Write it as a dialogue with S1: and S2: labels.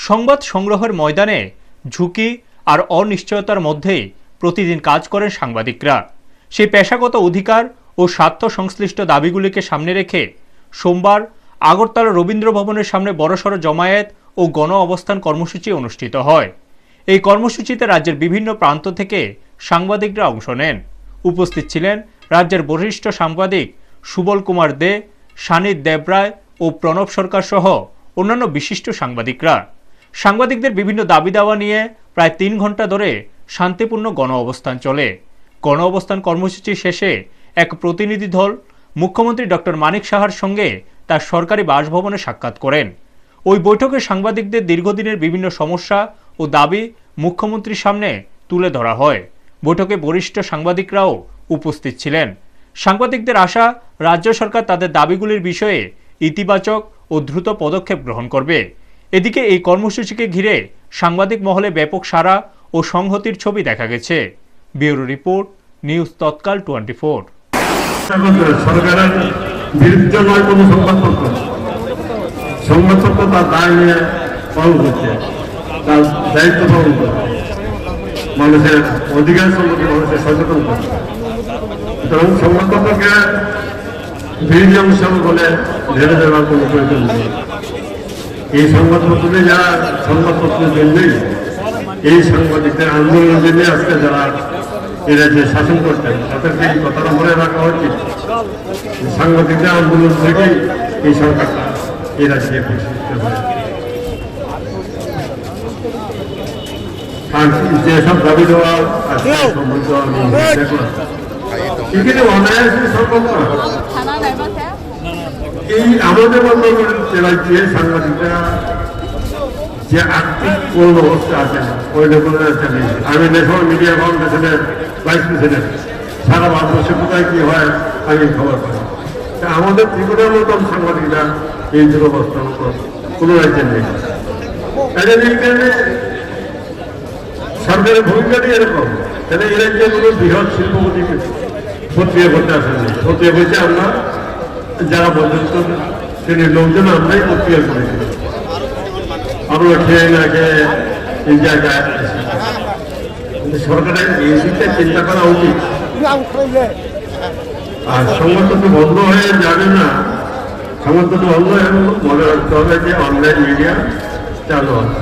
S1: সংবাদ সংগ্রহের ময়দানে ঝুঁকি আর অনিশ্চয়তার মধ্যে প্রতিদিন কাজ করেন সাংবাদিকরা। সেই পেশাগত অধিকার ও স্বার্থ সংশ্লিষ্ট দাবিগুলিকে সামনে রেখে সোমবার আগরতলা রবীন্দ্র ভবনের সামনে বড়সড় জমায়েত ও গণ অবস্থান কর্মসূচি অনুষ্ঠিত হয়। এই কর্মসূচিতে রাজ্যের বিভিন্ন প্রান্ত থেকে সাংবাদিকরা অংশ নেন। উপস্থিত ছিলেন রাজ্যের বরিষ্ঠ সাংবাদিক সুবল কুমার দে, সানিদ দেবরায় ও প্রণব সরকার সহ অন্যান্য বিশিষ্ট সাংবাদিকরা। সাংবাদিকদের বিভিন্ন দাবি দাওয়া নিয়ে প্রায় 3 ঘন্টা ধরে শান্তিপূর্ণ গণ অবস্থান চলে। গণ অবস্থান কর্মসূচি শেষে এক প্রতিনিধি দল মুখ্যমন্ত্রী ডক্টর মানিক সাহার সঙ্গে তার সরকারি বাসভবনে সাক্ষাৎ করেন। ওই বৈঠকে সাংবাদিকদের দীর্ঘদিনের বিভিন্ন সমস্যা ও দাবি মুখ্যমন্ত্রীর সামনে তুলে ধরা হয়। বৈঠকে বরিষ্ঠ সাংবাদিকরাও উপস্থিত ছিলেন। সাংবাদিকদের আশা, রাজ্য সরকার তাদের দাবিগুলির বিষয়ে ইতিবাচক ও দ্রুত পদক্ষেপ গ্রহণ করবে। এদিকে এই কর্মসূচিকে ঘিরে সাংবাদিক মহলে ব্যাপক সাড়া ও সংহতির ছবি দেখা গেছে। ব্যুরো রিপোর্ট, নিউজ তৎকাল 24।
S2: সরকারের বিরুদ্ধে নয় কোনো সংবাদপত্র তার দায় নিয়ে পালন করছে, তার দায়িত্ব পালন করছে, মানুষের অধিকার সম্পর্কে মানুষের সচেতন করছে। সুতরাং সংবাদপত্রকে বিরোধী অংশ বলে ভেবে দেওয়ার কোনো প্রয়োজন নেই। এই সংবাদপত্রে যারা সংবাদপত্রের জন্যই এই সাংবাদিকদের আন্দোলনের জন্য আজকে যারা এরা যে শাসন করতেন তাদেরকে এই কথাটা মনে রাখা উচিত। সাংবাদিকদের আন্দোলন থেকেই এই সরকারটা এই রাজ্যে প্রতিষ্ঠিত হয়। আর যেসব দাবি দেওয়া সম্বন্ধে আমি দেখলাম এখানে অনায়াসে সম্ভব না। এই আমাদের মতো রাজ্যে সাংবাদিকরা যে আর্থিক কোন অবস্থা আছে ওই লেভেলের একটা নেই। আমি ন্যাশনাল মিডিয়া ফাউন্ডেশনের ভাইস প্রেসিডেন্ট, সারা ভারতবর্ষে কোথায় কি হয় আমি খবর পাই। আমাদের ত্রিপুরার মতন সাংবাদিকরা এই দুরবস্থার মতো কোনো রাজ্যে নেই। এইখানে সরকারের ভূমিকাটি এরকম, তাহলে এই রাজ্যে কোনো বৃহৎ শিল্পপতিকে প্রক্রিয়া করতে আসেনি। প্রক্রিয়া বলছে আমরা যারা মধ্যস্থ শ্রেণীর লোকজন আমরাই প্রক্রিয়া করেছি। আমরা খেয়ে না খেয়ে এই জায়গায় সরকারের এই দিকটা চিন্তা করা উচিত। আর সংবাদপত্র বন্ধ হয়ে যাবে না, সংবাদপত্র বন্ধ হয়ে মনে রাখতে হবে যে অনলাইন মিডিয়া চালু হবে।